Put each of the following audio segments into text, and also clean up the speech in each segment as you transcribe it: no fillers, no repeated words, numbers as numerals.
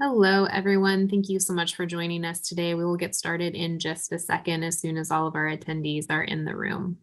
Hello, everyone. Thank you so much for joining us today. We will get started in just a second as soon as all of our attendees are in the room.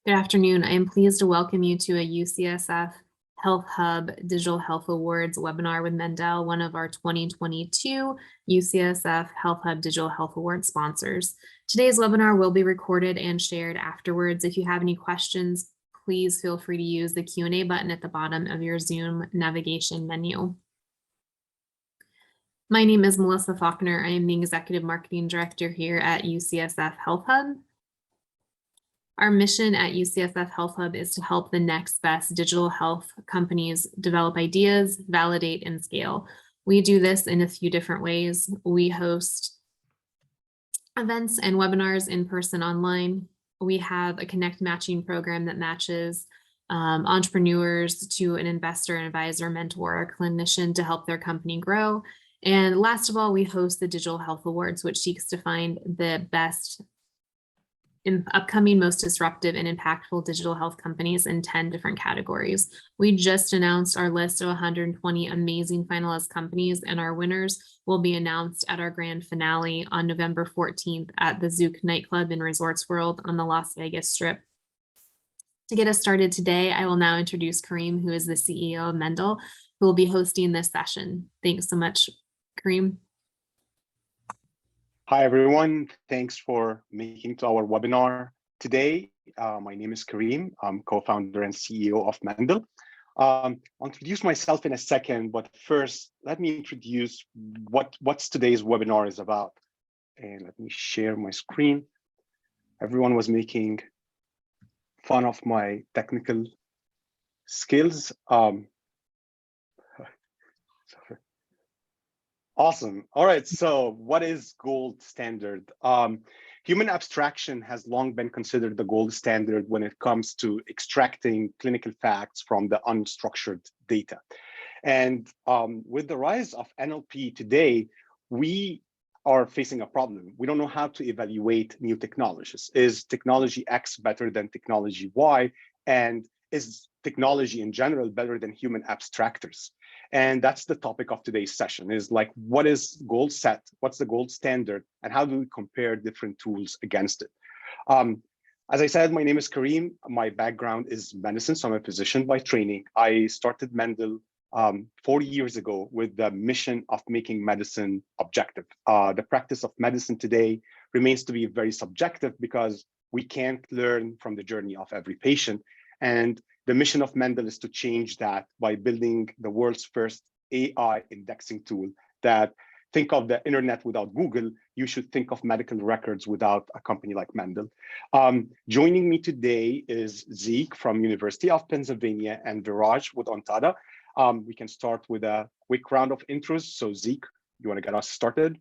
Good afternoon. I am pleased to welcome you to a UCSF Health Hub Digital Health Awards webinar with Mendel, one of our 2022 UCSF Health Hub Digital Health Awards sponsors. Today's webinar will be recorded and shared afterwards. If you have any questions, please feel free to use the Q&A button at the bottom of your Zoom navigation menu. My name is Melissa Faulkner. I am the Executive Marketing Director here at UCSF Health Hub. Our mission at UCSF Health Hub is to help the next best digital health companies develop ideas, validate, and scale. We do this in a few different ways. We host events and webinars in person, online. We have a Connect matching program that matches entrepreneurs to an investor, an advisor, mentor, or clinician to help their company grow. And last of all, we host the Digital Health Awards, which seeks to find the best in upcoming, most disruptive and impactful digital health companies in 10 different categories. We just announced our list of 120 amazing finalist companies, and our winners will be announced at our grand finale on November 14th at the Zouk nightclub in Resorts World on the Las Vegas Strip. To get us started today, I will now introduce Kareem, who is the CEO of Mendel, who will be hosting this session. Thanks so much, Kareem. Hi, everyone. Thanks for making to our webinar today. My name is Kareem. I'm co-founder and CEO of Mendel. I'll introduce myself in a second, but first, let me introduce what's today's webinar is about. And let me share my screen. Everyone was making fun of my technical skills. Awesome. All right. So what is gold standard? Human abstraction has long been considered the gold standard when it comes to extracting clinical facts from the unstructured data. And with the rise of NLP today, we are facing a problem. We don't know how to evaluate new technologies. Is technology X better than technology Y? And is technology in general better than human abstractors? And that's the topic of today's session, is like, what is gold set? What's the gold standard? And how do we compare different tools against it? As I said, my name is Kareem. My background is medicine, so I'm a physician by training. I started Mendel 4 years ago with the mission of making medicine objective. The practice of medicine today remains to be very subjective because we can't learn from the journey of every patient. And the mission of Mendel is to change that by building the world's first AI indexing tool that, think of the internet without Google, you should think of medical records without a company like Mendel. Joining me today is Zeke from University of Pennsylvania and Viraj with Ontada. We can start with a quick round of intros. So Zeke, you want to get us started?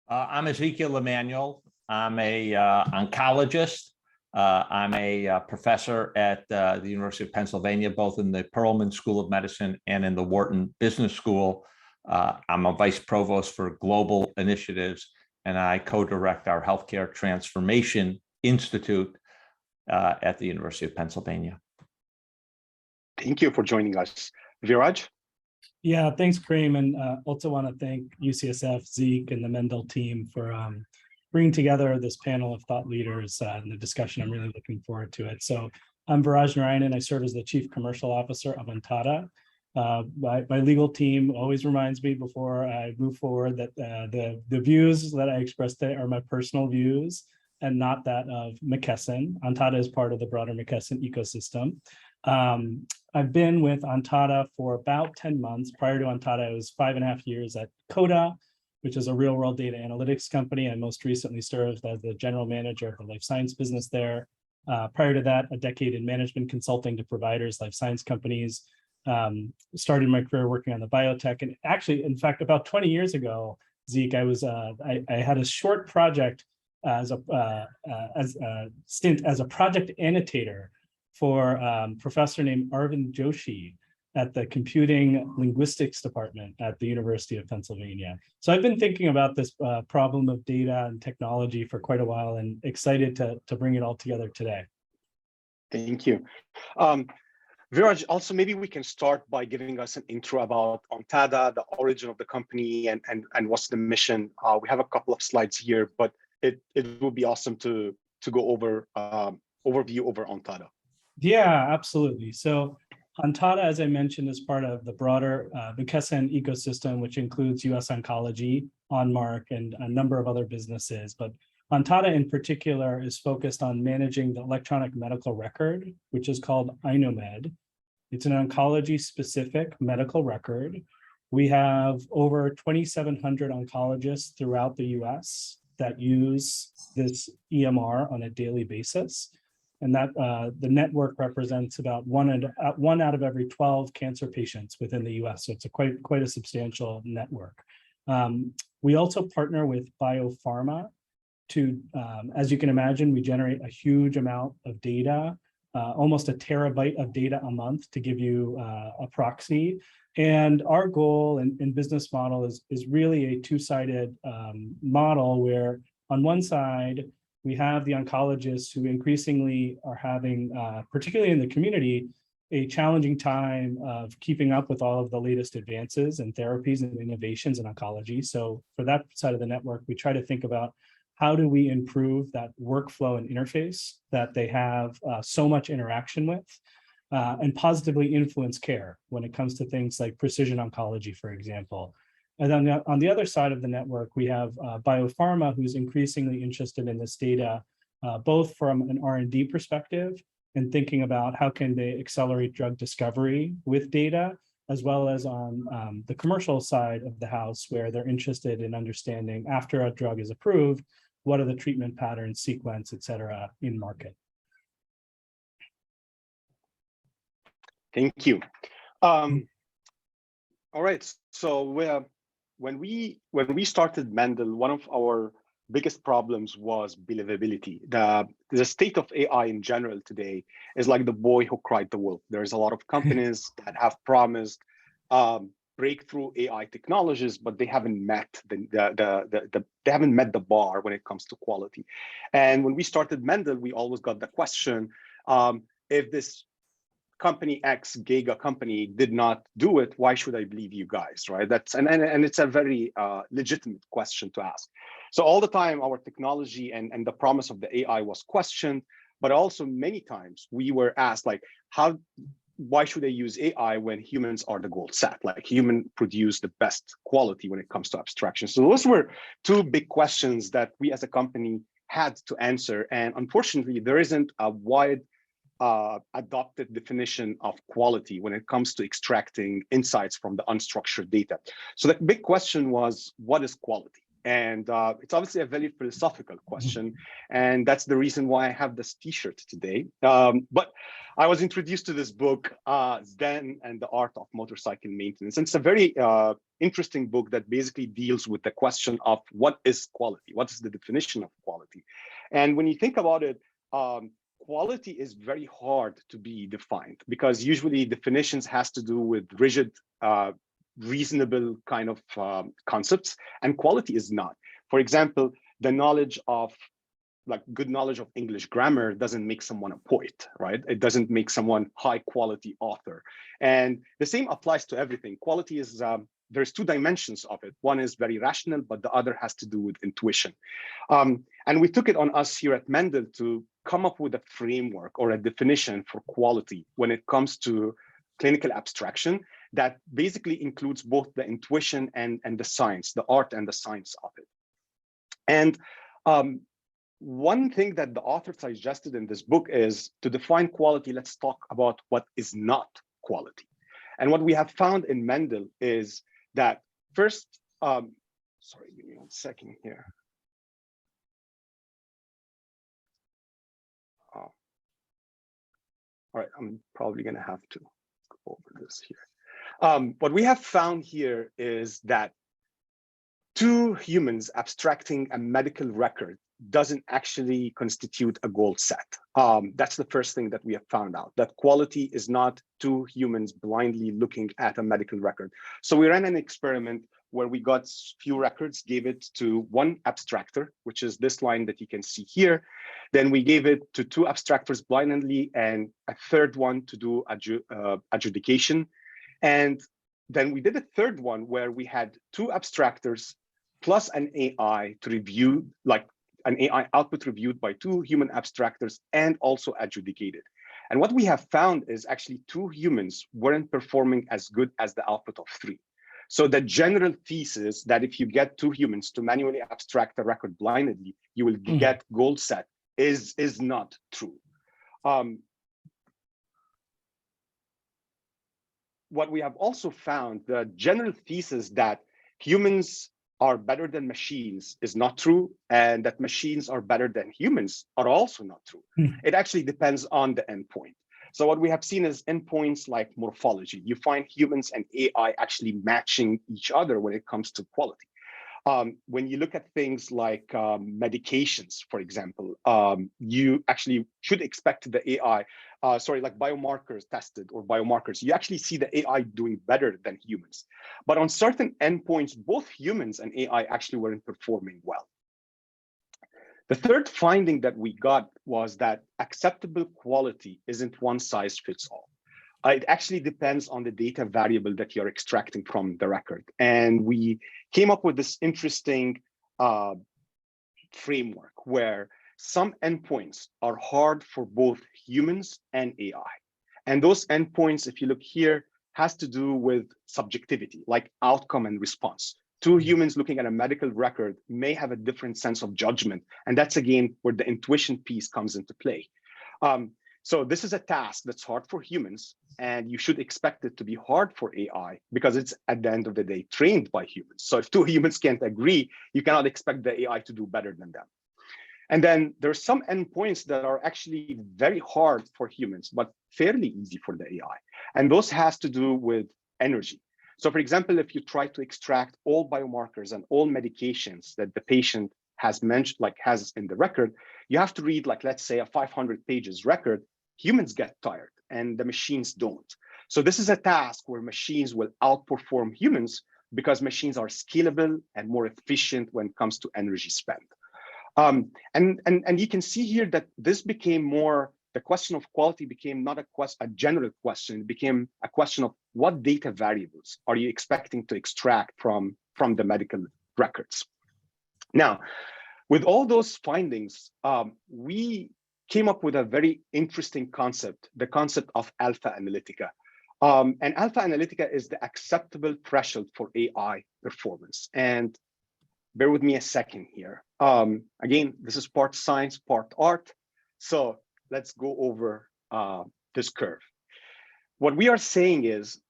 I'm Ezekiel Emanuel. I'm a oncologist. I'm a professor at the University of Pennsylvania, both in the Perelman School of Medicine and in the Wharton Business School. I'm a vice provost for global initiatives, and I co-direct our Healthcare Transformation Institute at the University of Pennsylvania. Thank you for joining us. Viraj? Yeah, thanks, Kareem. And also want to thank UCSF, Zeke, and the Mendel team for bringing together this panel of thought leaders and the discussion. I'm really looking forward to it. So I'm Viraj Narayanan. I serve as the Chief Commercial Officer of Ontada. My legal team always reminds me before I move forward that the views that I express today are my personal views and not that of McKesson. Ontada is part of the broader McKesson ecosystem. I've been with Ontada for about 10 months. Prior to Ontada, I was 5.5 years at Coda, which is a real-world data analytics company. I most recently served as the general manager of the life science business there. Prior to that, a decade in management consulting to providers, life science companies. Started my career working on the biotech. And actually, in fact, about 20 years ago, Zeke, I had a short project as a stint as a project annotator for a professor named Arvind Joshi at the Computing Linguistics Department at the University of Pennsylvania. So I've been thinking about this problem of data and technology for quite a while, and excited to bring it all together today. Thank you. Viraj, also maybe we can start by giving us an intro about Ontada, the origin of the company, and what's the mission. We have a couple of slides here, but it would be awesome to go over overview over Ontada. Yeah, absolutely. So Ontada, as I mentioned, is part of the broader McKesson ecosystem, which includes US Oncology, Onmark, and a number of other businesses. But Ontada in particular is focused on managing the electronic medical record, which is called iKnowMed. It's an oncology-specific medical record. We have over 2,700 oncologists throughout the US that use this EMR on a daily basis. And that the network represents about one out of every 12 cancer patients within the US. So it's a quite a substantial network. We also partner with biopharma to, as you can imagine, we generate a huge amount of data, almost a terabyte of data a month, to give you a proxy. And our goal and business model is really a two-sided model where on one side, we have the oncologists who increasingly are having, particularly in the community, a challenging time of keeping up with all of the latest advances and therapies and innovations in oncology. So for that side of the network, we try to think about how do we improve that workflow and interface that they have so much interaction with, and positively influence care when it comes to things like precision oncology, for example. And then on the other side of the network, we have biopharma, who's increasingly interested in this data, both from an R&D perspective and thinking about how can they accelerate drug discovery with data, as well as on the commercial side of the house, where they're interested in understanding after a drug is approved, what are the treatment patterns, sequence, et cetera, in market. Thank you. All right, so when we started Mendel, one of our biggest problems was believability. The state of AI in general today is like the boy who cried the wolf. There's a lot of companies that have promised breakthrough AI technologies, but they haven't met they haven't met the bar when it comes to quality. And when we started Mendel, we always got the question, if this company X, Giga company, did not do it, why should I believe you guys, right? That's and it's a very legitimate question to ask. So all the time, our technology and the promise of the AI was questioned, but also many times we were asked, like, why should I use AI when humans are the gold set? Like, human produce the best quality when it comes to abstraction. So those were two big questions that we as a company had to answer. And unfortunately, there isn't a wide adopted definition of quality when it comes to extracting insights from the unstructured data. So the big question was, what is quality? And it's obviously a very philosophical question. And that's the reason why I have this t-shirt today. But I was introduced to this book, Zen and the Art of Motorcycle Maintenance. And it's a very interesting book that basically deals with the question of what is quality? What is the definition of quality? And when you think about it, quality is very hard to be defined, because usually definitions has to do with rigid, reasonable kind of concepts, and quality is not. For example, the knowledge of, like, good knowledge of English grammar doesn't make someone a poet, right? It doesn't make someone high quality author. And the same applies to everything. Quality is, there's two dimensions of it. One is very rational, but the other has to do with intuition. And we took it on us here at Mendel to come up with a framework or a definition for quality when it comes to clinical abstraction that basically includes both the intuition and the science, the art and the science of it. And one thing that the author suggested in this book is, to define quality, let's talk about what is not quality. And what we have found in Mendel is that first, sorry, give me 1 second here. All right, I'm probably going to have to go over this here. What we have found here is that two humans abstracting a medical record doesn't actually constitute a goal set. That's the first thing that we have found out, that quality is not two humans blindly looking at a medical record. So we ran an experiment where we got few records, gave it to one abstractor, which is this line that you can see here. Then we gave it to two abstractors blindly and a third one to do adjudication. And then we did a third one where we had two abstractors plus an AI to review, like an AI output reviewed by two human abstractors and also adjudicated. And what we have found is actually two humans weren't performing as good as the output of three. So the general thesis that if you get two humans to manually abstract a record blindly, you will get goal set is not true. What we have also found, the general thesis that humans are better than machines is not true, and that machines are better than humans are also not true. It actually depends on the endpoint. So what we have seen is endpoints like morphology. You find humans and AI actually matching each other when it comes to quality. When you look at things like medications, for example, you actually should expect the AI, like biomarkers tested or biomarkers, you actually see the AI doing better than humans. But on certain endpoints, both humans and AI actually weren't performing well. The third finding that we got was that acceptable quality isn't one size fits all. It actually depends on the data variable that you're extracting from the record. And we came up with this interesting framework where some endpoints are hard for both humans and AI. And those endpoints, if you look here, has to do with subjectivity, like outcome and response. Two humans looking at a medical record may have a different sense of judgment. And that's, again, where the intuition piece comes into play. So this is a task that's hard for humans, and you should expect it to be hard for AI because it's, at the end of the day, trained by humans. So if two humans can't agree, you cannot expect the AI to do better than them. And then there's some endpoints that are actually very hard for humans, but fairly easy for the AI. And those has to do with energy. So for example, if you try to extract all biomarkers and all medications that the patient has mentioned, like has in the record, you have to read, like, let's say a 500 pages record. Humans get tired and the machines don't. So this is a task where machines will outperform humans because machines are scalable and more efficient when it comes to energy spend. And you can see here that this became more, the question of quality became not a general question, it became a question of what data variables are you expecting to extract from the medical records. Now, with all those findings, we came up with a very interesting concept, the concept of alpha analytica. And alpha analytica is the acceptable threshold for AI performance. And bear with me a second here. Again, this is part science, part art. So let's go over this curve. What we are saying is,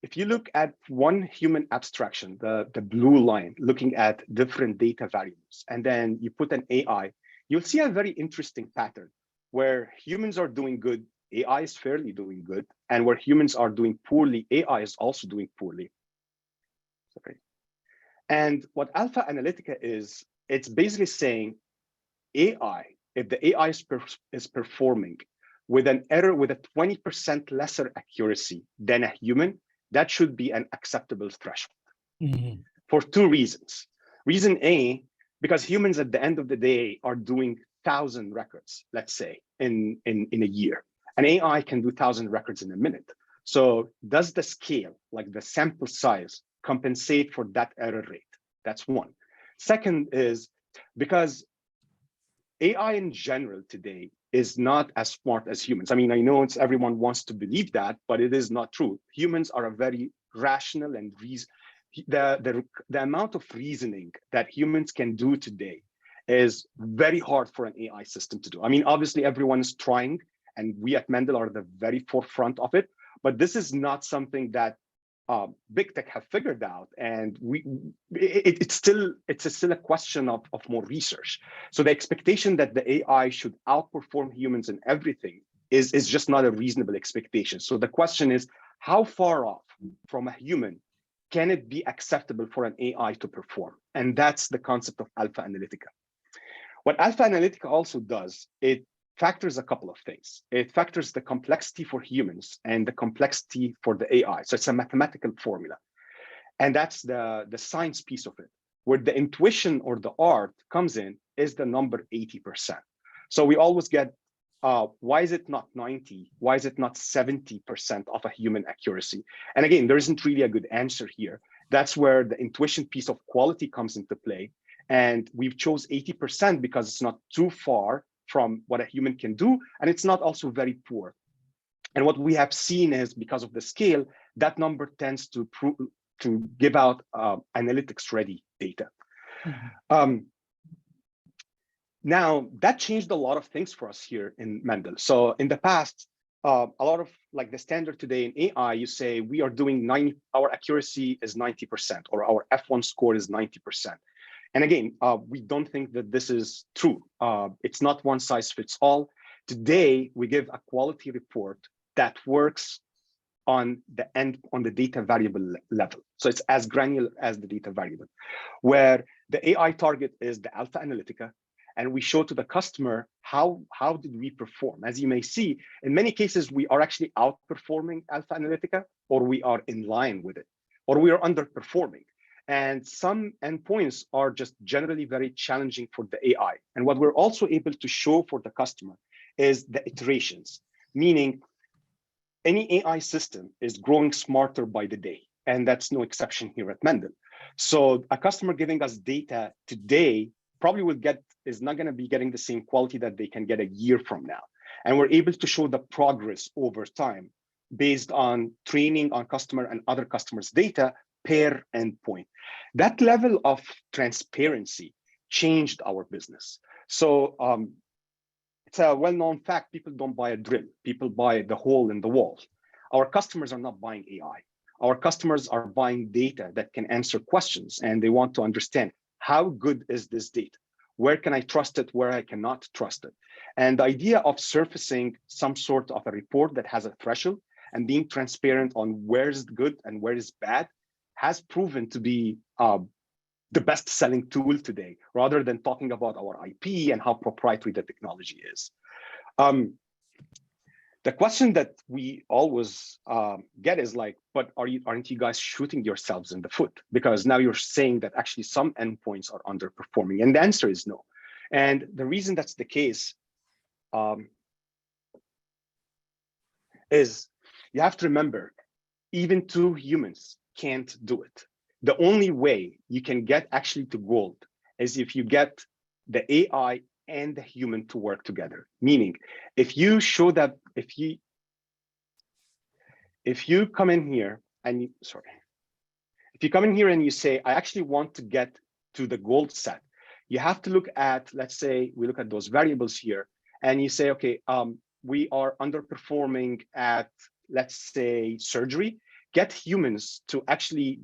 if you look at one human abstraction, the blue line, looking at different data variables, and then you put an AI, you'll see a very interesting pattern where humans are doing good, AI is fairly doing good, and where humans are doing poorly, AI is also doing poorly. Sorry. And what alpha analytica is, it's basically saying AI, if the AI is performing with an error with a 20% lesser accuracy than a human, that should be an acceptable threshold for two reasons. Reason A, because humans at the end of the day are doing 1,000 records, let's say, in a year. An AI can do 1,000 records in a minute. So does the scale, like the sample size, compensate for that error rate? That's one. Second is because AI in general today is not as smart as humans. I mean, I know everyone wants to believe that, but it is not true. Humans are a very rational and the amount of reasoning that humans can do today is very hard for an AI system to do. I mean, obviously everyone is trying, and we at Mendel are the very forefront of it, but this is not something that big tech have figured out, and it's still a question of more research. So the expectation that the AI should outperform humans in everything is just not a reasonable expectation. So the question is, how far off from a human can it be acceptable for an AI to perform? And that's the concept of alpha analytica. What Alpha Analytica also does, it factors a couple of things. It factors the complexity for humans and the complexity for the AI. So it's a mathematical formula. And that's the science piece of it. Where the intuition or the art comes in is the number 80%. So we always get, why is it not 90? Why is it not 70% of a human accuracy? And again, there isn't really a good answer here. That's where the intuition piece of quality comes into play. And we've chose 80% because it's not too far from what a human can do, and it's not also very poor. And what we have seen is, because of the scale, that number tends to give out analytics-ready data. Mm-hmm. Now, that changed a lot of things for us here in Mendel. So in the past, a lot of like the standard today in AI, you say we are doing our accuracy is 90%, or our F1 score is 90%. And again, we don't think that this is true. It's not one size fits all. Today, we give a quality report that works on the data variable level. So it's as granular as the data variable, where the AI target is the Alpha Analytica, and we show to the customer how did we perform. As you may see, in many cases, we are actually outperforming Alpha Analytica, or we are in line with it, or we are underperforming. And some endpoints are just generally very challenging for the AI. And what we're also able to show for the customer is the iterations, meaning any AI system is growing smarter by the day. And that's no exception here at Mendel. So a customer giving us data today probably is not going to be getting the same quality that they can get a year from now. And we're able to show the progress over time based on training on customer and other customers' data per endpoint. That level of transparency changed our business. So it's a well-known fact, people don't buy a drill, people buy the hole in the wall. Our customers are not buying AI. Our customers are buying data that can answer questions, and they want to understand, how good is this data? Where can I trust it? Where I cannot trust it? And the idea of surfacing some sort of a report that has a threshold and being transparent on where is good and where is bad has proven to be the best-selling tool today, rather than talking about our IP and how proprietary the technology is. The question that we always get is like, but aren't you guys shooting yourselves in the foot? Because now you're saying that actually some endpoints are underperforming, and the answer is no. And the reason that's the case is you have to remember, even two humans can't do it. The only way you can get actually to gold is if you get the AI and the human to work together. Meaning, if you show that, if you come in here and if you come in here and you say, I actually want to get to the gold set, you have to look at, let's say we look at those variables here, and you say, okay, we are underperforming at, let's say, surgery. Get humans to actually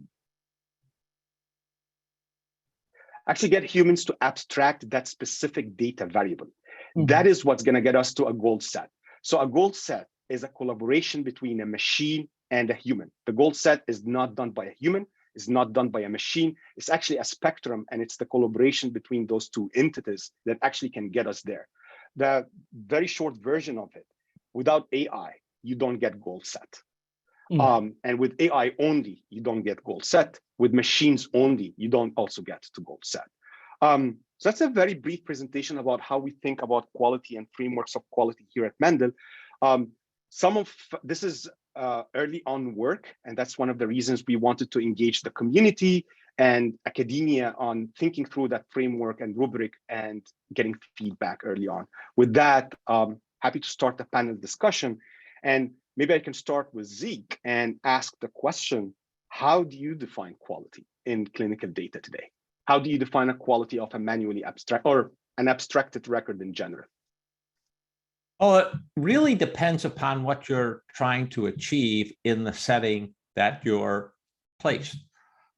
get humans to abstract that specific data variable. Mm-hmm. That is what's going to get us to a gold set. So a gold set is a collaboration between a machine and a human. The gold set is not done by a human, it's not done by a machine. It's actually a spectrum, and it's the collaboration between those two entities that actually can get us there. The very short version of it, without AI, you don't get gold set. And with AI only, you don't get gold set. With machines only, you don't also get to gold set. So that's a very brief presentation about how we think about quality and frameworks of quality here at Mendel. Some of this is early on work, and that's one of the reasons we wanted to engage the community and academia on thinking through that framework and rubric and getting feedback early on. With that, happy to start the panel discussion. And maybe I can start with Zeke and ask the question, how do you define quality in clinical data today? How do you define a quality of a manually abstract or an abstracted record in general? Oh, it really depends upon what you're trying to achieve in the setting that you're placed.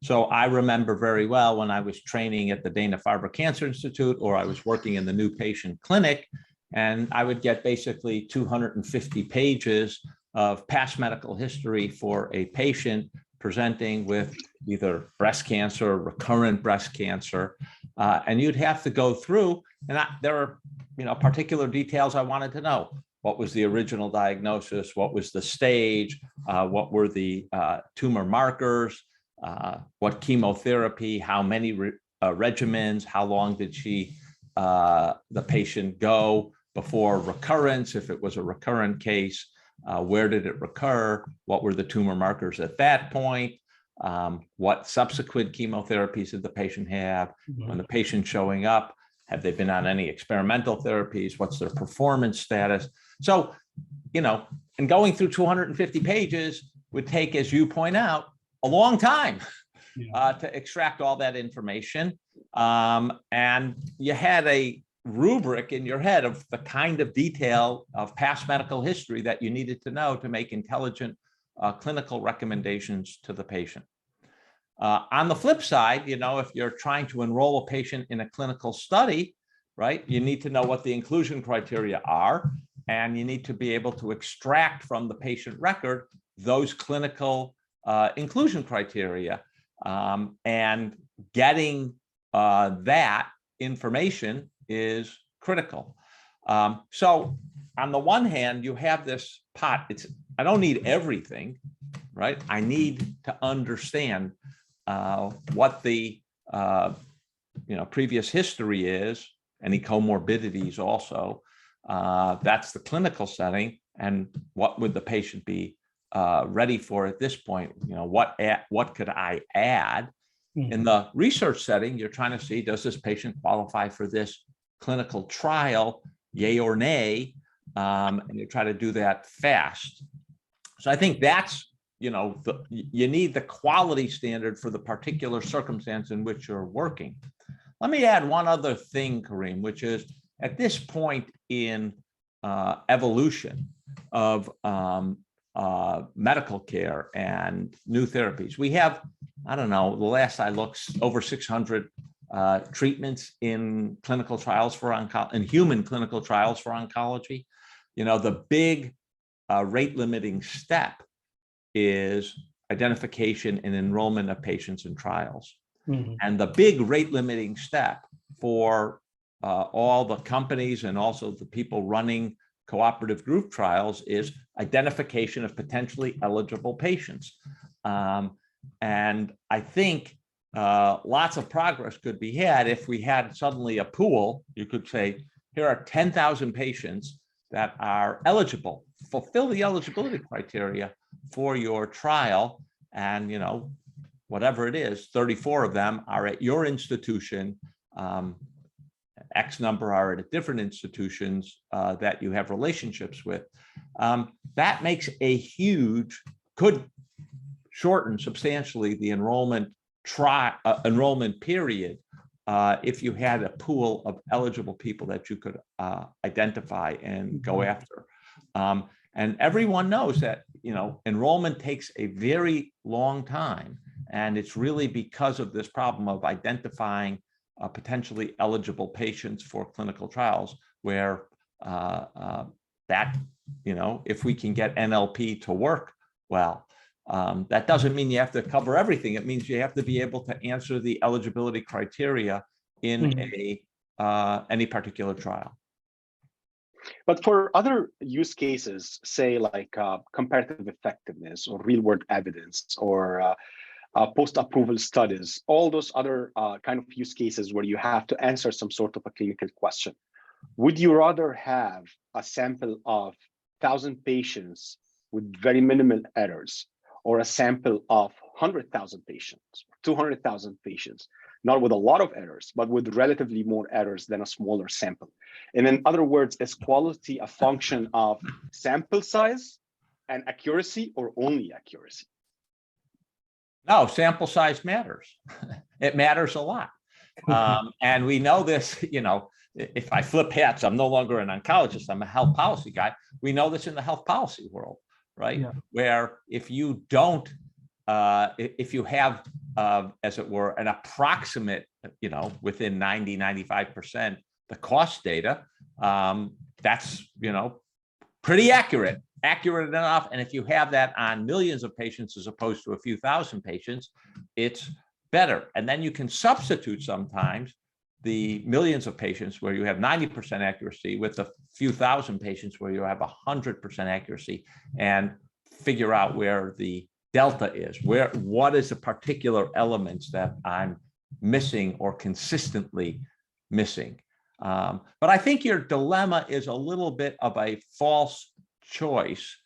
So I remember very well when I was training at the Dana-Farber Cancer Institute, or I was working in the new patient clinic, and I would get basically 250 pages of past medical history for a patient presenting with either breast cancer, recurrent breast cancer, And you'd have to go through, and there are, particular details I wanted to know. What was the original diagnosis? What was the stage? What were the tumor markers? What chemotherapy? How many regimens? How long did the patient go before recurrence? If it was a recurrent case, where did it recur? What were the tumor markers at that point? What subsequent chemotherapies did the patient have? When the patient's showing up, have they been on any experimental therapies? What's their performance status? So, and going through 250 pages would take, as you point out, a long time to extract all that information. And you had a rubric in your head of the kind of detail of past medical history that you needed to know to make intelligent clinical recommendations to the patient. On the flip side, if you're trying to enroll a patient in a clinical study, right, you need to know what the inclusion criteria are, and you need to be able to extract from the patient record those clinical inclusion criteria. And getting that information is critical. So on the one hand, you have this pot. I don't need everything, right? I need to understand what the previous history is, any comorbidities also. That's the clinical setting, and what would the patient be ready for at this point? What could I add? In the research setting, you're trying to see, does this patient qualify for this clinical trial, yay or nay? And you try to do that fast. So I think that's, you need the quality standard for the particular circumstance in which you're working. Let me add one other thing, Kareem, which is at this point in evolution of medical care and new therapies, we have, I don't know, the last I looked, over 600 treatments in clinical trials for oncology, in human clinical trials for oncology. The big rate limiting step is identification and enrollment of patients in trials. And the big rate limiting step for all the companies and also the people running cooperative group trials is identification of potentially eligible patients. And I think lots of progress could be had if we had suddenly a pool. You could say, here are 10,000 patients that are eligible, fulfill the eligibility criteria for your trial. And, whatever it is, 34 of them are at your institution. X number are at different institutions that you have relationships with. That makes could shorten substantially the enrollment period if you had a pool of eligible people that you could identify and go after. And everyone knows that, enrollment takes a very long time. And it's really because of this problem of identifying potentially eligible patients for clinical trials, where if we can get NLP to work well, that doesn't mean you have to cover everything. It means you have to be able to answer the eligibility criteria in any particular trial. But for other use cases, say like comparative effectiveness or real world evidence or post-approval studies, all those other kind of use cases where you have to answer some sort of a clinical question, would you rather have a sample of 1,000 patients with very minimal errors, or a sample of 100,000 patients, 200,000 patients, not with a lot of errors, but with relatively more errors than a smaller sample? And in other words, is quality a function of sample size and accuracy, or only accuracy? No, sample size matters. It matters a lot. And we know this, if I flip hats, I'm no longer an oncologist, I'm a health policy guy. We know this in the health policy world, right? Yeah. Where if you don't, if you have, as it were, an approximate, within 90, 95%, the cost data, that's, pretty accurate enough. And if you have that on millions of patients as opposed to a few thousand patients, it's better. And then you can substitute sometimes the millions of patients where you have 90% accuracy with a few thousand patients where you have 100% accuracy, and figure out where the delta is, what is the particular elements that I'm missing or consistently missing. But I think your dilemma is a little bit of a false choice.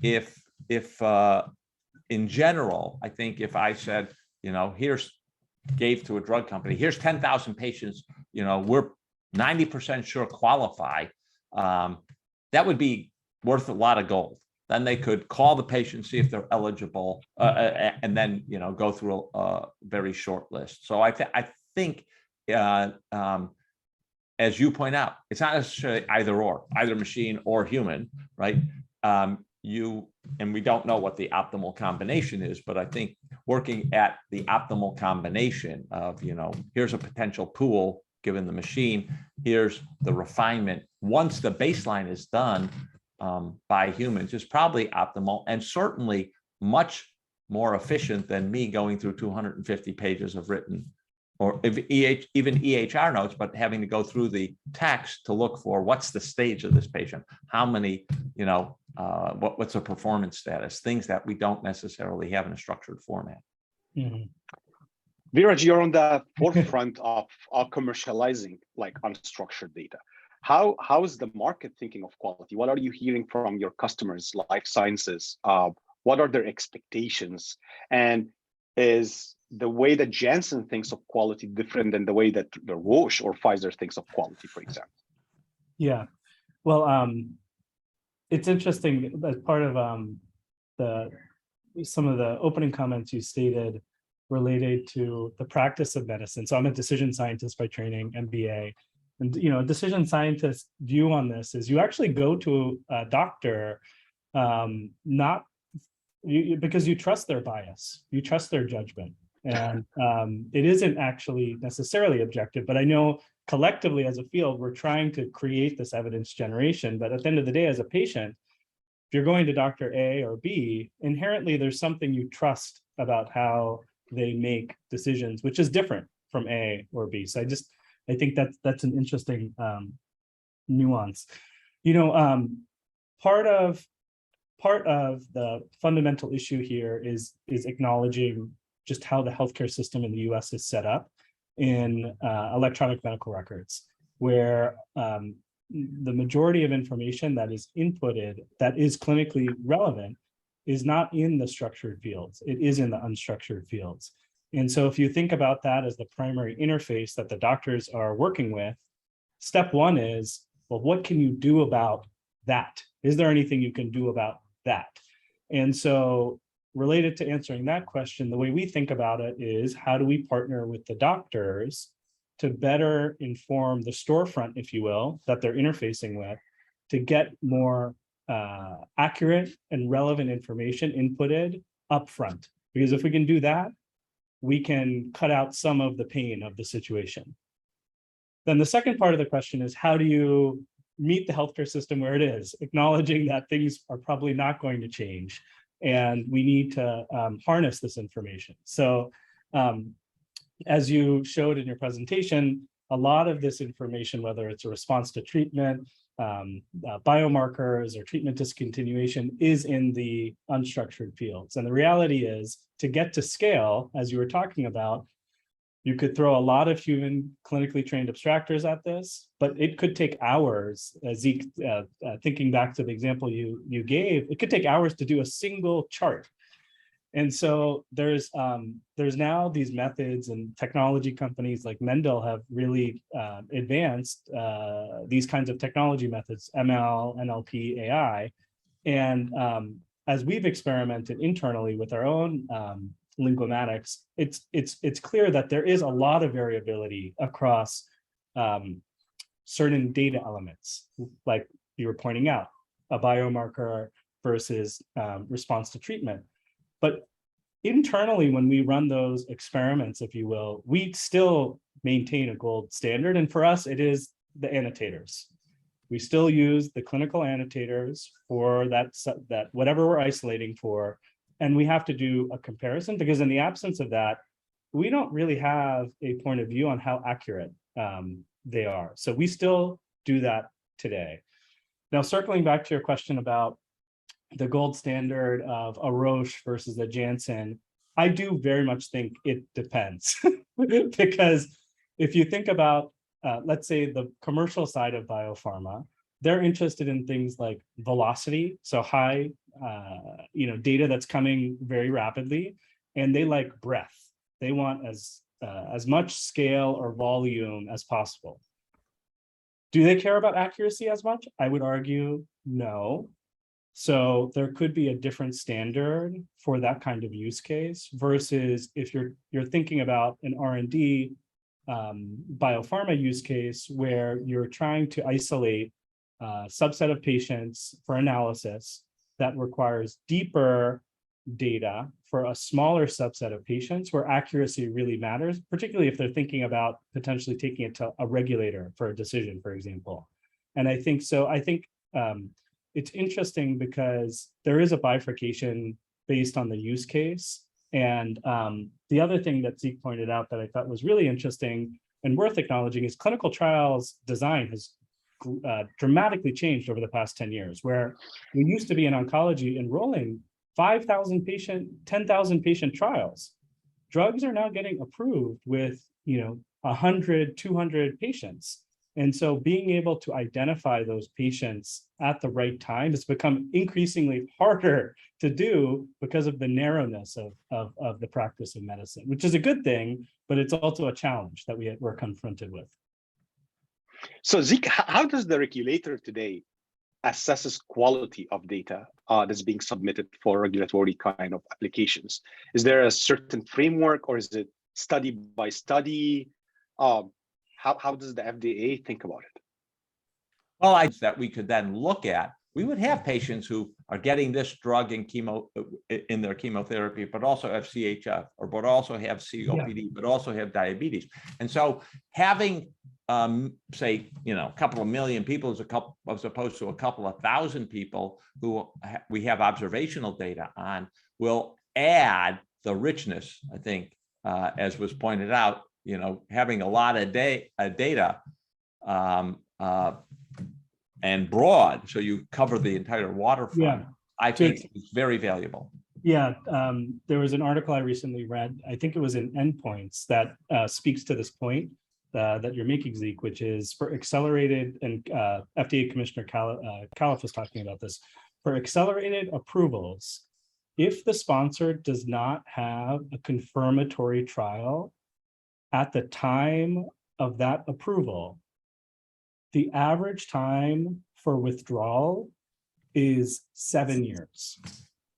If in general, I think if I said, gave to a drug company, here's 10,000 patients, we're 90% sure qualify, that would be worth a lot of gold. Then they could call the patient, see if they're eligible, and then go through a very short list. So I think, as you point out, it's not necessarily either machine or human, right? And we don't know what the optimal combination is, but I think working at the optimal combination of, here's a potential pool given the machine, here's the refinement. Once the baseline is done by humans, is probably optimal, and certainly much more efficient than me going through 250 pages of written, or even EHR notes, but having to go through the text to look for what's the stage of this patient, how many, what's the performance status, things that we don't necessarily have in a structured format. Mm-hmm. Viraj, you're on the forefront of commercializing like unstructured data. How is the market thinking of quality? What are you hearing from your customers, life sciences? What are their expectations? And is the way that Janssen thinks of quality different than the way that the Roche or Pfizer thinks of quality, for example? Yeah, well, it's interesting as part of some of the opening comments you stated related to the practice of medicine. So I'm a decision scientist by training, MBA. And a decision scientist view on this is you actually go to a doctor because you trust their bias, you trust their judgment. And it isn't actually necessarily objective, but I know collectively as a field, we're trying to create this evidence generation. But at the end of the day, as a patient, if you're going to Dr. A or B, inherently there's something you trust about how they make decisions, which is different from A or B. So I think that's an interesting nuance. Part of the fundamental issue here is acknowledging just how the healthcare system in the US is set up in electronic medical records, where the majority of information that is inputted that is clinically relevant is not in the structured fields, it is in the unstructured fields. And so if you think about that as the primary interface that the doctors are working with, step one is, well, what can you do about that? Is there anything you can do about that? And so related to answering that question, the way we think about it is, how do we partner with the doctors to better inform the storefront, if you will, that they're interfacing with, to get more accurate and relevant information inputted upfront? Because if we can do that, we can cut out some of the pain of the situation. Then the second part of the question is, how do you meet the healthcare system where it is, acknowledging that things are probably not going to change and we need to harness this information. So as you showed in your presentation, a lot of this information, whether it's a response to treatment, biomarkers or treatment discontinuation, is in the unstructured fields. And the reality is, to get to scale, as you were talking about, you could throw a lot of human clinically trained abstractors at this, but it could take hours. Zeke, thinking back to the example you gave, it could take hours to do a single chart. And so there's now these methods, and technology companies like Mendel have really advanced these kinds of technology methods, ML, NLP, AI. And as we've experimented internally with our own linguomatics, it's clear that there is a lot of variability across certain data elements, like you were pointing out, a biomarker versus response to treatment. But internally, when we run those experiments, if you will, we still maintain a gold standard. And for us, it is the annotators. We still use the clinical annotators for that whatever we're isolating for. And we have to do a comparison, because in the absence of that, we don't really have a point of view on how accurate they are. So we still do that today. Now, circling back to your question about the gold standard of a Roche versus a Janssen, I do very much think it depends. Because if you think about, let's say, the commercial side of biopharma, they're interested in things like velocity, so high, data that's coming very rapidly, and they like breadth. They want as much scale or volume as possible. Do they care about accuracy as much? I would argue no. So there could be a different standard for that kind of use case versus if you're thinking about an R&D biopharma use case where you're trying to isolate a subset of patients for analysis that requires deeper data for a smaller subset of patients where accuracy really matters, particularly if they're thinking about potentially taking it to a regulator for a decision, for example. And I think it's interesting because there is a bifurcation based on the use case. And the other thing that Zeke pointed out that I thought was really interesting and worth acknowledging is clinical trials design has dramatically changed over the past 10 years, where we used to be in oncology enrolling 5,000 patient, 10,000 patient trials. Drugs are now getting approved with 100, 200 patients. And so being able to identify those patients at the right time has become increasingly harder to do because of the narrowness of the practice of medicine, which is a good thing, but it's also a challenge that we're confronted with. So Zeke, how does the regulator today assesses quality of data that's being submitted for regulatory kind of applications? Is there a certain framework or is it study by study? How does the FDA think about it? Well, that we could then look at, we would have patients who are getting this drug in in their chemotherapy, but also have CHF, but also have COPD, but also have diabetes. And so having, say, a couple of million people as opposed to a couple of thousand people who we have observational data on will add the richness, I think, as was pointed out, having a lot of data and broad, so you cover the entire waterfront, I think is very valuable. Yeah, there was an article I recently read, I think it was in Endpoints, that speaks to this point that you're making, Zeke, which is for accelerated, and FDA Commissioner Califf was talking about this, for accelerated approvals, if the sponsor does not have a confirmatory trial at the time of that approval, the average time for withdrawal is 7 years,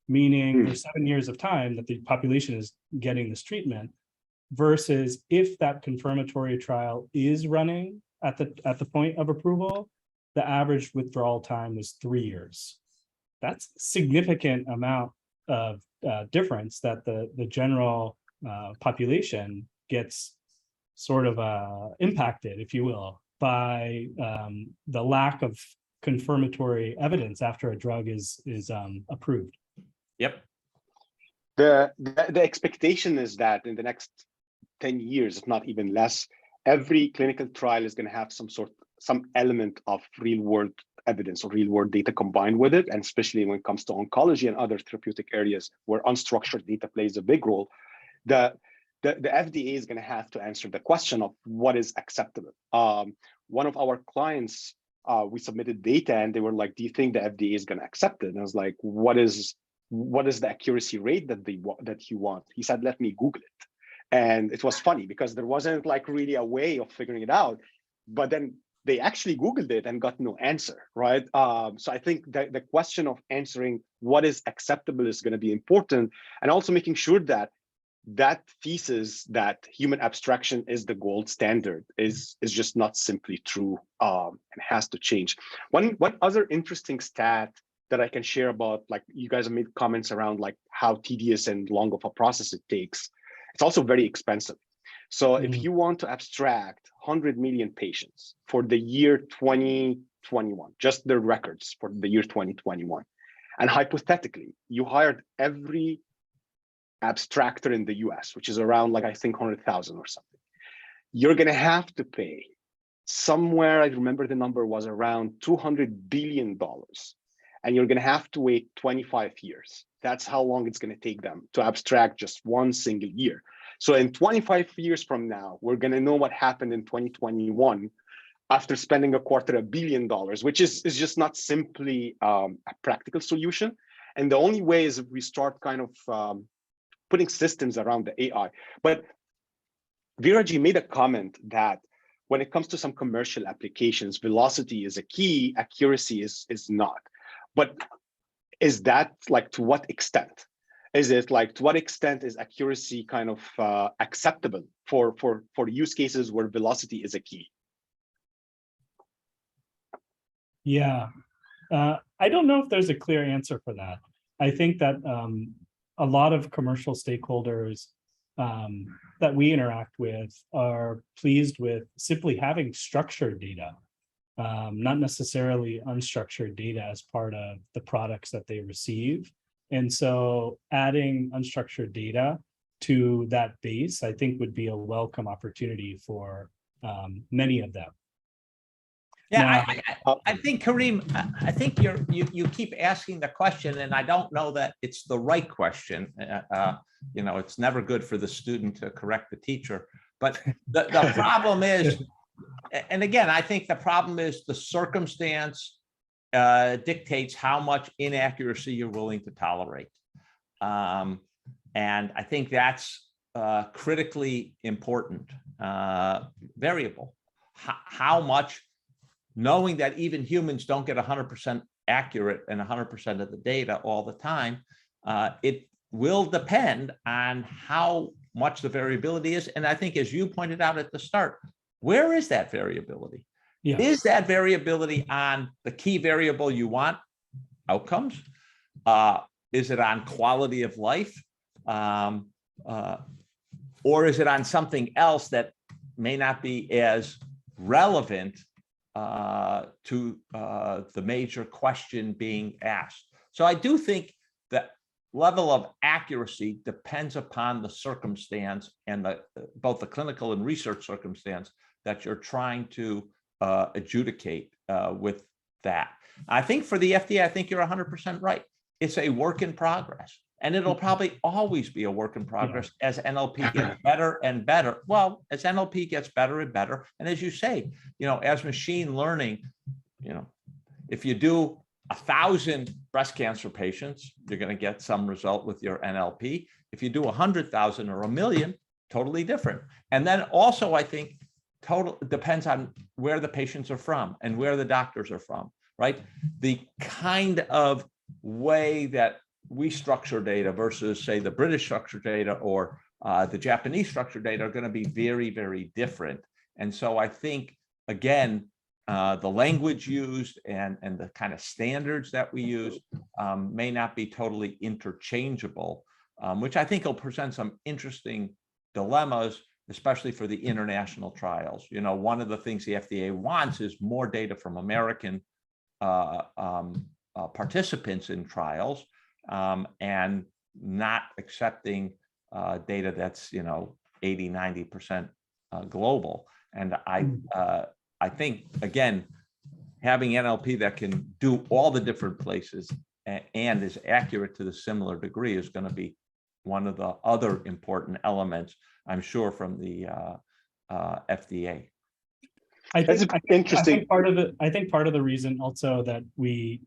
meaning there's 7 years of time that the population is getting this treatment, versus if that confirmatory trial is running at the point of approval, the average withdrawal time was 3 years. That's a significant amount of difference that the general population gets sort of impacted, if you will, by the lack of confirmatory evidence after a drug is approved. Yep. The expectation is that in the next 10 years, if not even less, every clinical trial is going to have some element of real world evidence or real world data combined with it, and especially when it comes to oncology and other therapeutic areas where unstructured data plays a big role. The FDA is going to have to answer the question of what is acceptable. One of our clients, we submitted data and they were like, do you think the FDA is going to accept it? And I was like, what is the accuracy rate that you want? He said, let me Google it. And it was funny because there wasn't like really a way of figuring it out, but then they actually Googled it and got no answer, right? So I think that the question of answering what is acceptable is going to be important, and also making sure that thesis that human abstraction is the gold standard is just not simply true, and has to change. One other interesting stat that I can share about, like you guys have made comments around like how tedious and long of a process it takes. It's also very expensive. So if you want to abstract 100 million patients for the year 2021, just the records for the year 2021, and hypothetically, you hired every abstractor in the US, which is around like, I think 100,000 or something, you're going to have to pay somewhere, I remember the number was around $200 billion. And you're going to have to wait 25 years. That's how long it's going to take them to abstract just one single year. So in 25 years from now, we're going to know what happened in 2021 after spending $250 million, which is just not simply a practical solution. And the only way is if we start kind of putting systems around the AI. But Viraji made a comment that when it comes to some commercial applications, velocity is a key, accuracy is not. But is that like, to what extent? Is it like, to what extent is accuracy kind of acceptable for use cases where velocity is a key? Yeah, I don't know if there's a clear answer for that. I think that a lot of commercial stakeholders that we interact with are pleased with simply having structured data, not necessarily unstructured data as part of the products that they receive. And so adding unstructured data to that base, I think would be a welcome opportunity for many of them. Yeah, I think, Kareem, I think you keep asking the question, and I don't know that it's the right question. You know, it's never good for the student to correct the teacher. But the problem is, and again, I think the problem is the circumstance dictates how much inaccuracy you're willing to tolerate. And I think that's critically important variable. How much, knowing that even humans don't get 100% accurate and 100% of the data all the time, it will depend on how much the variability is. And I think, as you pointed out at the start, where is that variability? Yeah. Is that variability on the key variable you want, outcomes? Is it on quality of life? Or is it on something else that may not be as relevant to the major question being asked? So I do think that level of accuracy depends upon the circumstance and both the clinical and research circumstance that you're trying to adjudicate with that. I think for the FDA, I think you're 100% right. It's a work in progress. And it'll probably always be a work in progress as NLP gets better and better. Well, as NLP gets better and better, and as you say, you know, as machine learning, you know, if you do 1,000 breast cancer patients, you're going to get some result with your NLP. If you do 100,000 or 1,000,000, totally different. And then also, I think, total depends on where the patients are from and where the doctors are from, right? The kind of way that we structure data versus, say, the British structured data or the Japanese structured data are going to be very, very different. And so I think, again, the language used and the kind of standards that we use may not be totally interchangeable, which I think will present some interesting dilemmas, especially for the international trials. You know, one of the things the FDA wants is more data from American participants in trials, and not accepting data that's, you know, 80, 90% global. And I think, again, having NLP that can do all the different places and is accurate to the similar degree is going to be one of the other important elements, I'm sure, from the FDA. I think part of the reason also that we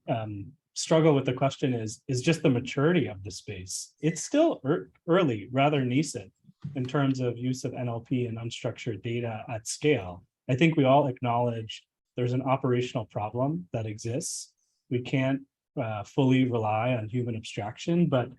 struggle with the question is just the maturity of the space. It's still early, rather nascent in terms of use of NLP and unstructured data at scale. I think we all acknowledge there's an operational problem that exists. We can't fully rely on human abstraction, but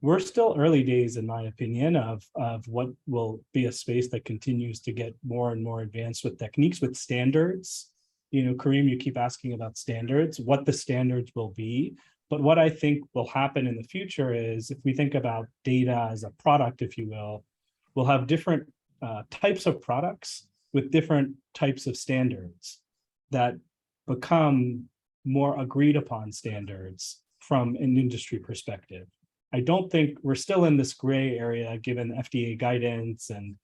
we're still early days, in my opinion, of what will be a space that continues to get more and more advanced with techniques, with standards. You know, Kareem, you keep asking about standards, what the standards will be. But what I think will happen in the future is, if we think about data as a product, if you will, we'll have different types of products with different types of standards that become more agreed upon standards from an industry perspective. I don't think we're still in this gray area given FDA guidance and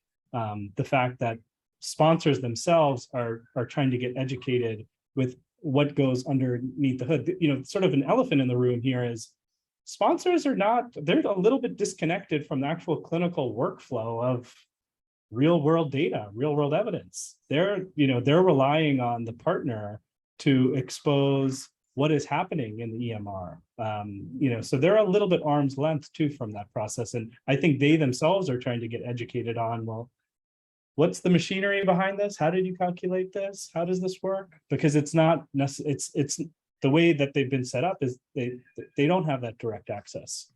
the fact that sponsors themselves are trying to get educated with what goes underneath the hood. You know, sort of an elephant in the room here is sponsors are not, they're a little bit disconnected from the actual clinical workflow of real world data, real world evidence. They're relying on the partner to expose what is happening in the EMR. So they're a little bit arm's length too from that process. And I think they themselves are trying to get educated on, well, what's the machinery behind this? How did you calculate this? How does this work? Because it's not necessarily, it's the way that they've been set up is they don't have that direct access.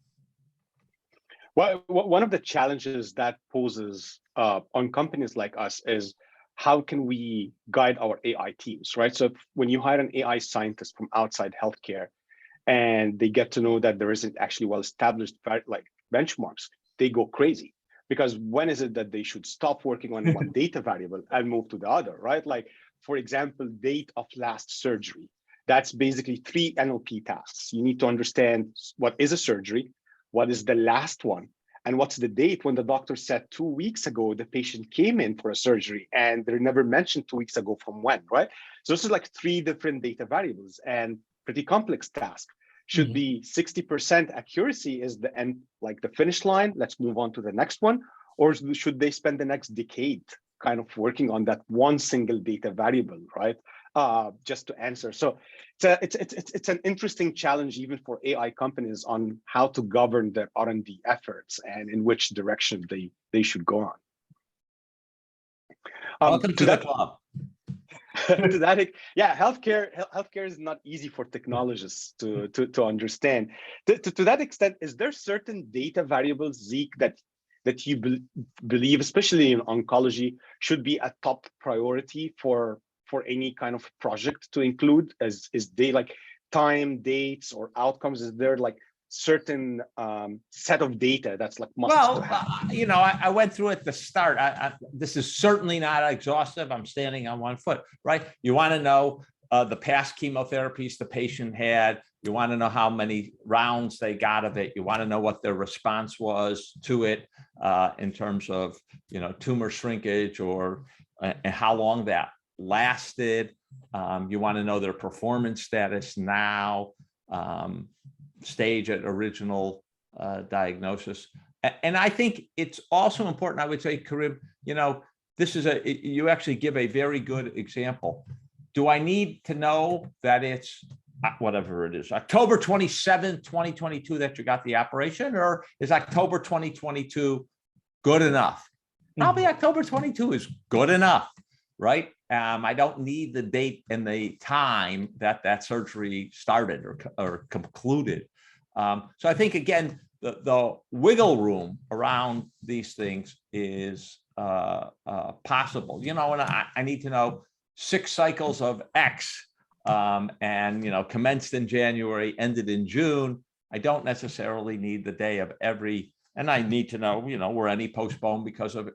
Well, one of the challenges that poses on companies like us is how can we guide our AI teams, right? So when you hire an AI scientist from outside healthcare and they get to know that there isn't actually well-established like benchmarks, they go crazy. Because when is it that they should stop working on one data variable and move to the other, right? Like, for example, date of last surgery. That's basically 3 NLP tasks. You need to understand what is a surgery, what is the last one, and what's the date when the doctor said 2 weeks ago the patient came in for a surgery and they're never mentioned 2 weeks ago from when, right? So this is like 3 different data variables and pretty complex task. Should be 60% accuracy is the end, like the finish line, let's move on to the next one, or should they spend the next decade kind of working on that one single data variable, right? Just to answer. So it's an interesting challenge even for AI companies on how to govern their R&D efforts and in which direction they should go on. Welcome to the club. To that, yeah, healthcare is not easy for technologists to understand. To that extent, is there certain data variables, Zeke, that you believe, especially in oncology, should be a top priority for any kind of project to include? Is they like time, dates, or outcomes? Is there like certain set of data that's like must Well, have? I went through at the start. This is certainly not exhaustive. I'm standing on one foot, right? You want to know the past chemotherapies the patient had. You want to know how many rounds they got of it. You want to know what their response was to it in terms of, tumor shrinkage or and how long that lasted. You want to know their performance status now, stage at original diagnosis. And I think it's also important, I would say, Karim, you actually give a very good example. Do I need to know that it's whatever it is, October 27th, 2022 that you got the operation, or is October 2022 good enough? Probably October 22 is good enough, right? I don't need the date and the time that surgery started or concluded. So I think, again, the wiggle room around these things is possible. And I need to know 6 cycles of X and, commenced in January, ended in June. I don't necessarily need the day of every, and I need to know, were any postponed because of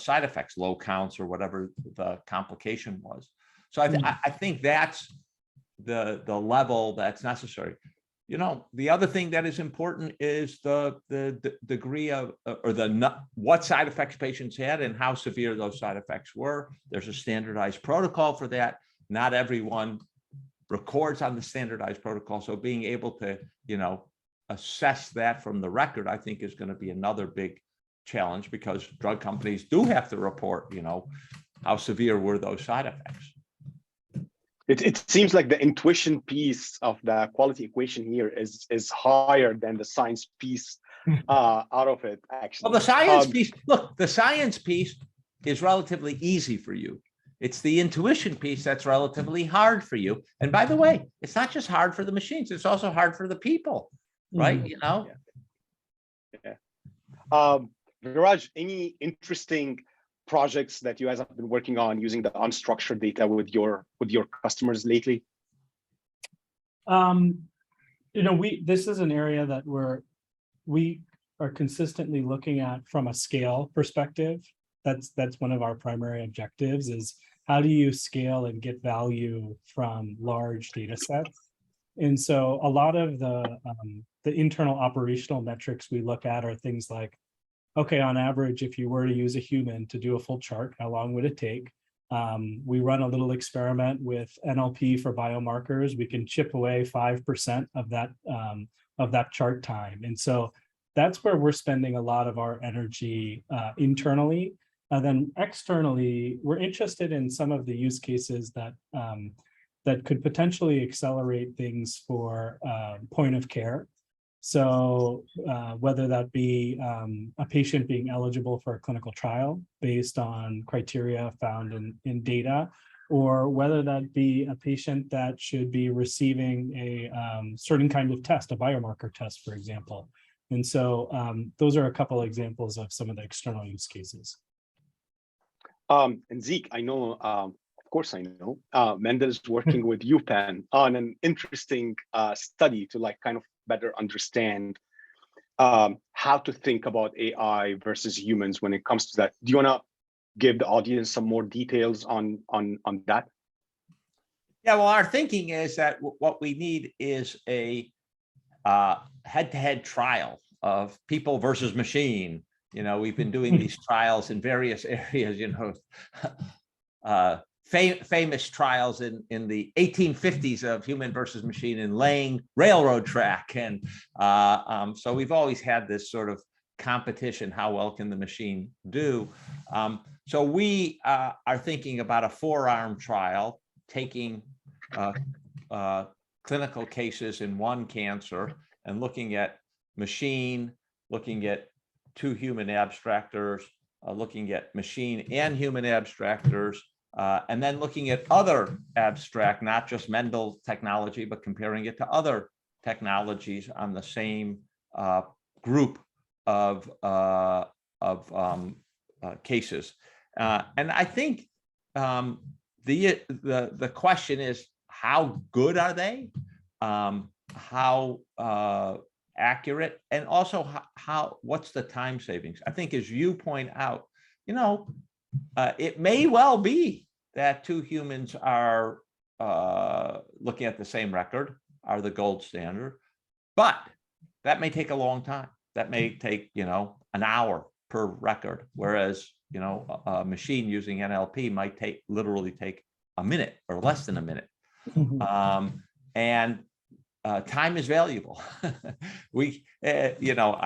side effects, low counts, or whatever the complication was. So I think that's the level that's necessary. The other thing that is important is the degree of, or what side effects patients had and how severe those side effects were. There's a standardized protocol for that. Not everyone records on the standardized protocol. So being able to, assess that from the record, I think is going to be another big challenge, because drug companies do have to report, how severe were those side effects. It seems like the intuition piece of the quality equation here is higher than the science piece out of it, actually. Well, the science piece, look, the science piece is relatively easy for you. It's the intuition piece that's relatively hard for you. And by the way, it's not just hard for the machines, it's also hard for the people, right? Yeah. Viraj, any interesting projects that you guys have been working on using the unstructured data with your customers lately? This is an area that we are consistently looking at from a scale perspective. That's one of our primary objectives, is how do you scale and get value from large data sets? And so a lot of the internal operational metrics we look at are things like, okay, on average, if you were to use a human to do a full chart, how long would it take? We run a little experiment with NLP for biomarkers. We can chip away 5% of that chart time. And so that's where we're spending a lot of our energy internally. And then externally, we're interested in some of the use cases that that could potentially accelerate things for point of care. So whether that be a patient being eligible for a clinical trial based on criteria found in data, or whether that be a patient that should be receiving a certain kind of test, a biomarker test, for example. And so those are a couple of examples of some of the external use cases. And Zeke, I know, of course I know, Mendel is working with UPenn on an interesting study to like kind of better understand how to think about AI versus humans when it comes to that. Do you want to give the audience some more details on that? Yeah, well, our thinking is that what we need is a head-to-head trial of people versus machine. You know, we've been doing these trials in various areas, you know, famous trials in the 1850s of human versus machine in laying railroad track. And so we've always had this sort of competition, how well can the machine do? So we are thinking about a 4-arm trial, taking clinical cases in one cancer and looking at machine, looking at 2 human abstractors, looking at machine and human abstractors, and then looking at other abstract, not just Mendel technology, but comparing it to other technologies on the same group of cases. And I think the question is, how good are they? How accurate, and also what's the time savings? I think, as you point out, you know, it may well be that 2 humans are looking at the same record, are the gold standard, but that may take a long time. That may take, you know, an hour per record, whereas, you know, a machine using NLP might literally take a minute or less than a minute. And time is valuable. We, you know,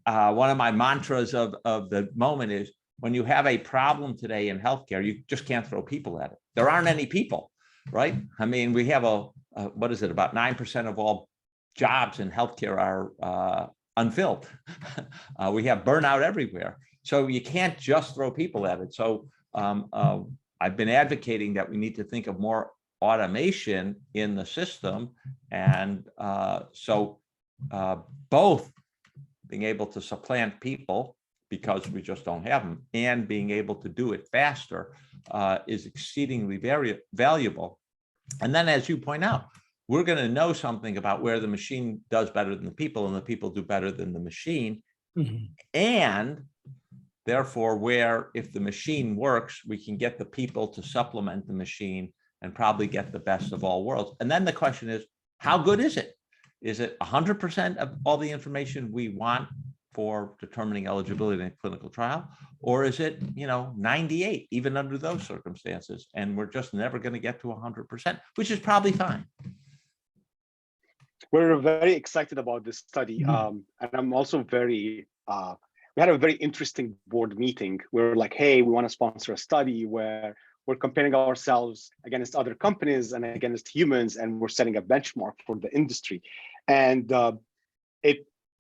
one of my mantras of the moment is, when you have a problem today in healthcare, you just can't throw people at it. There aren't any people, right? I mean, we have what is it? About 9% of all jobs in healthcare are unfilled. We have burnout everywhere. So you can't just throw people at it. So I've been advocating that we need to think of more automation in the system. And so both being able to supplant people, because we just don't have them, and being able to do it faster is exceedingly very valuable. And then, as you point out, we're going to know something about where the machine does better than the people and the people do better than the machine. And therefore, where, if the machine works, we can get the people to supplement the machine and probably get the best of all worlds. And then the question is, how good is it? Is it 100% of all the information we want for determining eligibility in a clinical trial? Or is it, you know, 98, even under those circumstances? And we're just never going to get to 100%, which is probably fine. We're very excited about this study. And I'm also very, we had a very interesting board meeting. We were like, hey, we want to sponsor a study where we're comparing ourselves against other companies and against humans, and we're setting a benchmark for the industry. And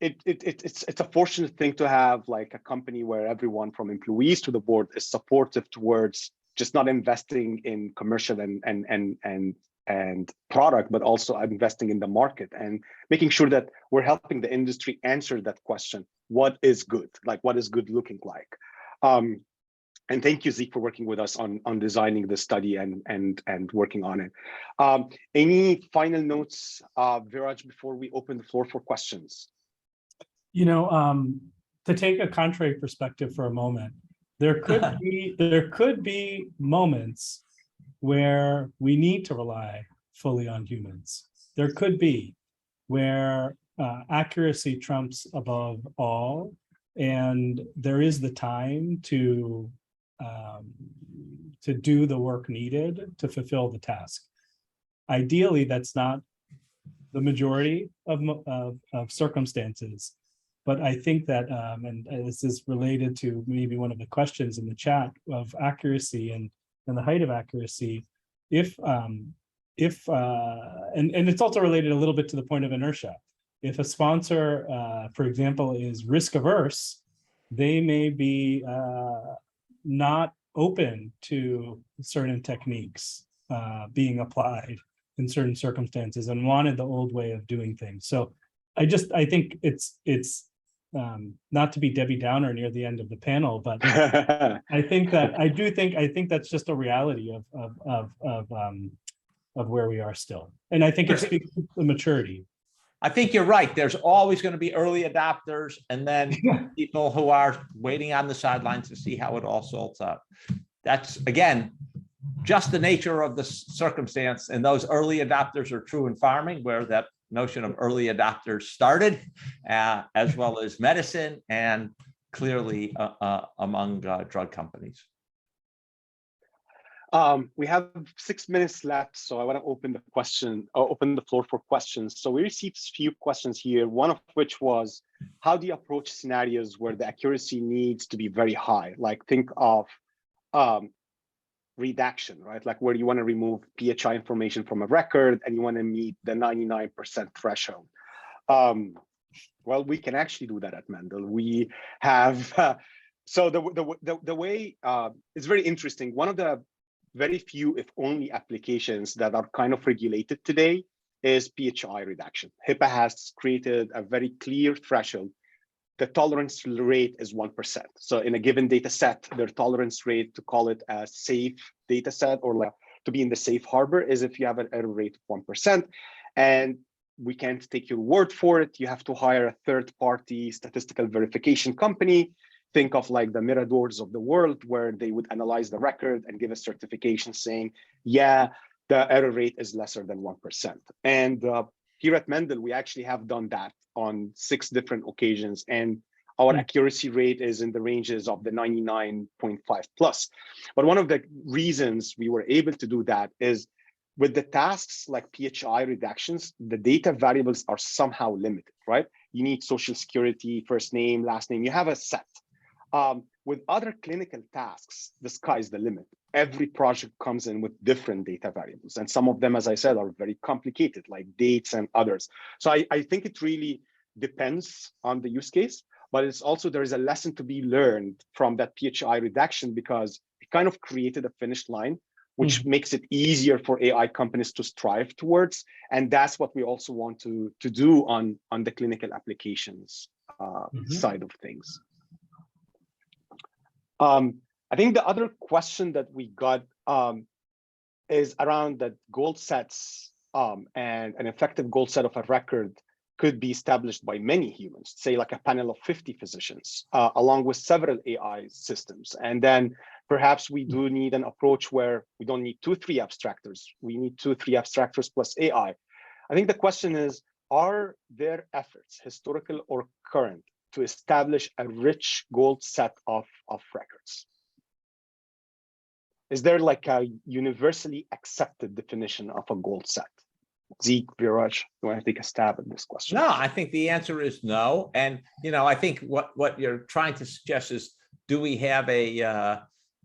it's a fortunate thing to have like a company where everyone from employees to the board is supportive towards just not investing in commercial and product, but also investing in the market and making sure that we're helping the industry answer that question: what is good? Like, what is good looking like? And thank you, Zeke, for working with us on designing the study and working on it. Any final notes, Viraj, before we open the floor for questions? You know, to take a contrary perspective for a moment, there could be moments where we need to rely fully on humans. there could be where accuracy trumps above all, and there is the time to do the work needed to fulfill the task. Ideally, that's not the majority of circumstances, but I think that, and this is related to maybe one of the questions in the chat of accuracy and the height of accuracy. And it's also related a little bit to the point of inertia. If a sponsor, for example, is risk averse, they may be not open to certain techniques being applied in certain circumstances and wanted the old way of doing things. So I think it's not to be Debbie Downer near the end of the panel, but I think that's just a reality of where we are still. And I think it speaks to the maturity. I think you're right. There's always going to be early adopters and then people who are waiting on the sidelines to see how it all sorts out. That's, again, just the nature of the circumstance. And those early adopters are true in farming, where that notion of early adopters started, as well as medicine and clearly among drug companies. We have 6 minutes left, so I want to open the floor for questions. So we received a few questions here, one of which was, how do you approach scenarios where the accuracy needs to be very high? Like think of redaction, right? Like where you want to remove PHI information from a record and you want to meet the 99% threshold. Well, we can actually do that at Mendel. We have, so the way, it's very interesting. One of the very few, if only, applications that are kind of regulated today is PHI redaction. HIPAA has created a very clear threshold. The tolerance rate is 1%. So in a given data set, their tolerance rate to call it a safe data set or like to be in the safe harbor is if you have an error rate of 1%. And we can't take your word for it. You have to hire a third-party statistical verification company. Think of like the Miradors of the world, where they would analyze the record and give a certification saying, yeah, the error rate is lesser than 1%. And here at Mendel, we actually have done that on 6 different occasions. And our accuracy rate is in the ranges of the 99.5 plus. But one of the reasons we were able to do that is with the tasks like PHI redactions, the data variables are somehow limited, right? You need social security, first name, last name, you have a set. With other clinical tasks, the sky's the limit. Every project comes in with different data variables. And some of them, as I said, are very complicated, like dates and others. So I think it really depends on the use case, but it's also, there is a lesson to be learned from that PHI redaction, because it kind of created a finish line, which makes it easier for AI companies to strive towards. And that's what we also want to do on the clinical applications side of things. I think the other question that we got is around the goal sets, and an effective goal set of a record could be established by many humans, say like a panel of 50 physicians, along with several AI systems. And then perhaps we do need an approach where we don't need 2-3 abstractors. We need 2-3 abstractors plus AI. I think the question is, are there efforts, historical or current, to establish a rich gold set of records? Is there like a universally accepted definition of a gold set? Zeke, Viraj, you want to take a stab at this question? No, I think the answer is no. And, you know, I think what you're trying to suggest is, do we have a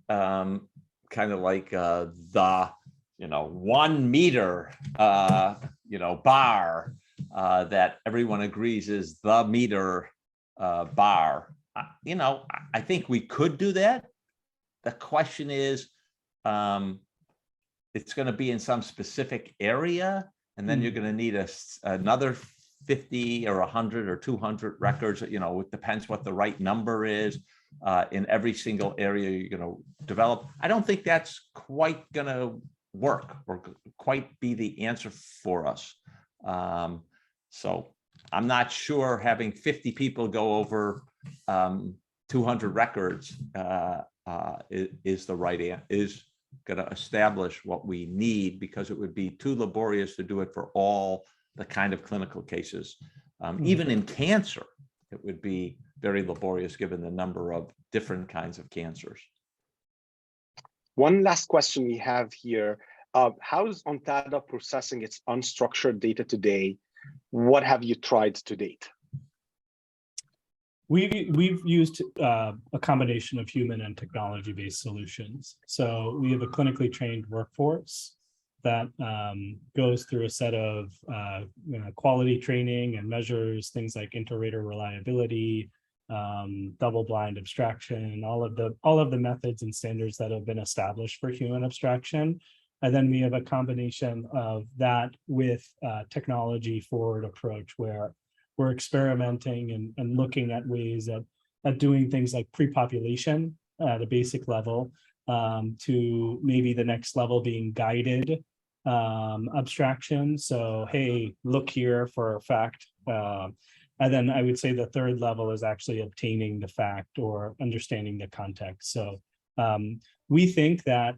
kind of like the, 1 meter, bar that everyone agrees is the meter bar? I think we could do that. The question is, it's going to be in some specific area, and then you're going to need another 50 or 100 or 200 records. It depends what the right number is in every single area you're going to develop. I don't think that's quite going to work or quite be the answer for us. So I'm not sure having 50 people go over 200 records is the right answer, is going to establish what we need, because it would be too laborious to do it for all the kind of clinical cases. Even in cancer, it would be very laborious given the number of different kinds of cancers. One last question we have here. How is Ontada processing its unstructured data today? What have you tried to date? We've used a combination of human and technology-based solutions. So we have a clinically trained workforce that goes through a set of quality training and measures things like inter-rater reliability, double-blind abstraction, all of the methods and standards that have been established for human abstraction. And then we have a combination of that with technology forward approach where we're experimenting and looking at ways at doing things like pre-population at a basic level to maybe the next level being guided abstraction. So, hey, look here for a fact. And then I would say the third level is actually obtaining the fact or understanding the context. So we think that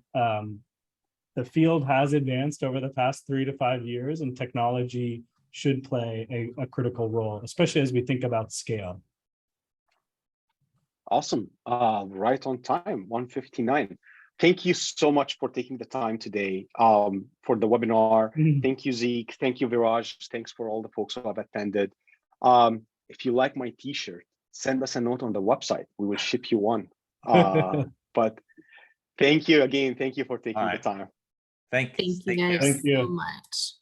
the field has advanced over the past 3 to 5 years, and technology should play a critical role, especially as we think about scale. Awesome. Right on time, 1:59. Thank you so much for taking the time today for the webinar. Thank you, Zeke. Thank you, Viraj. Thanks for all the folks who have attended. If you like my t-shirt, send us a note on the website. We will ship you one. But thank you again. Thank you for taking the time. Thank you. Thank you guys so much.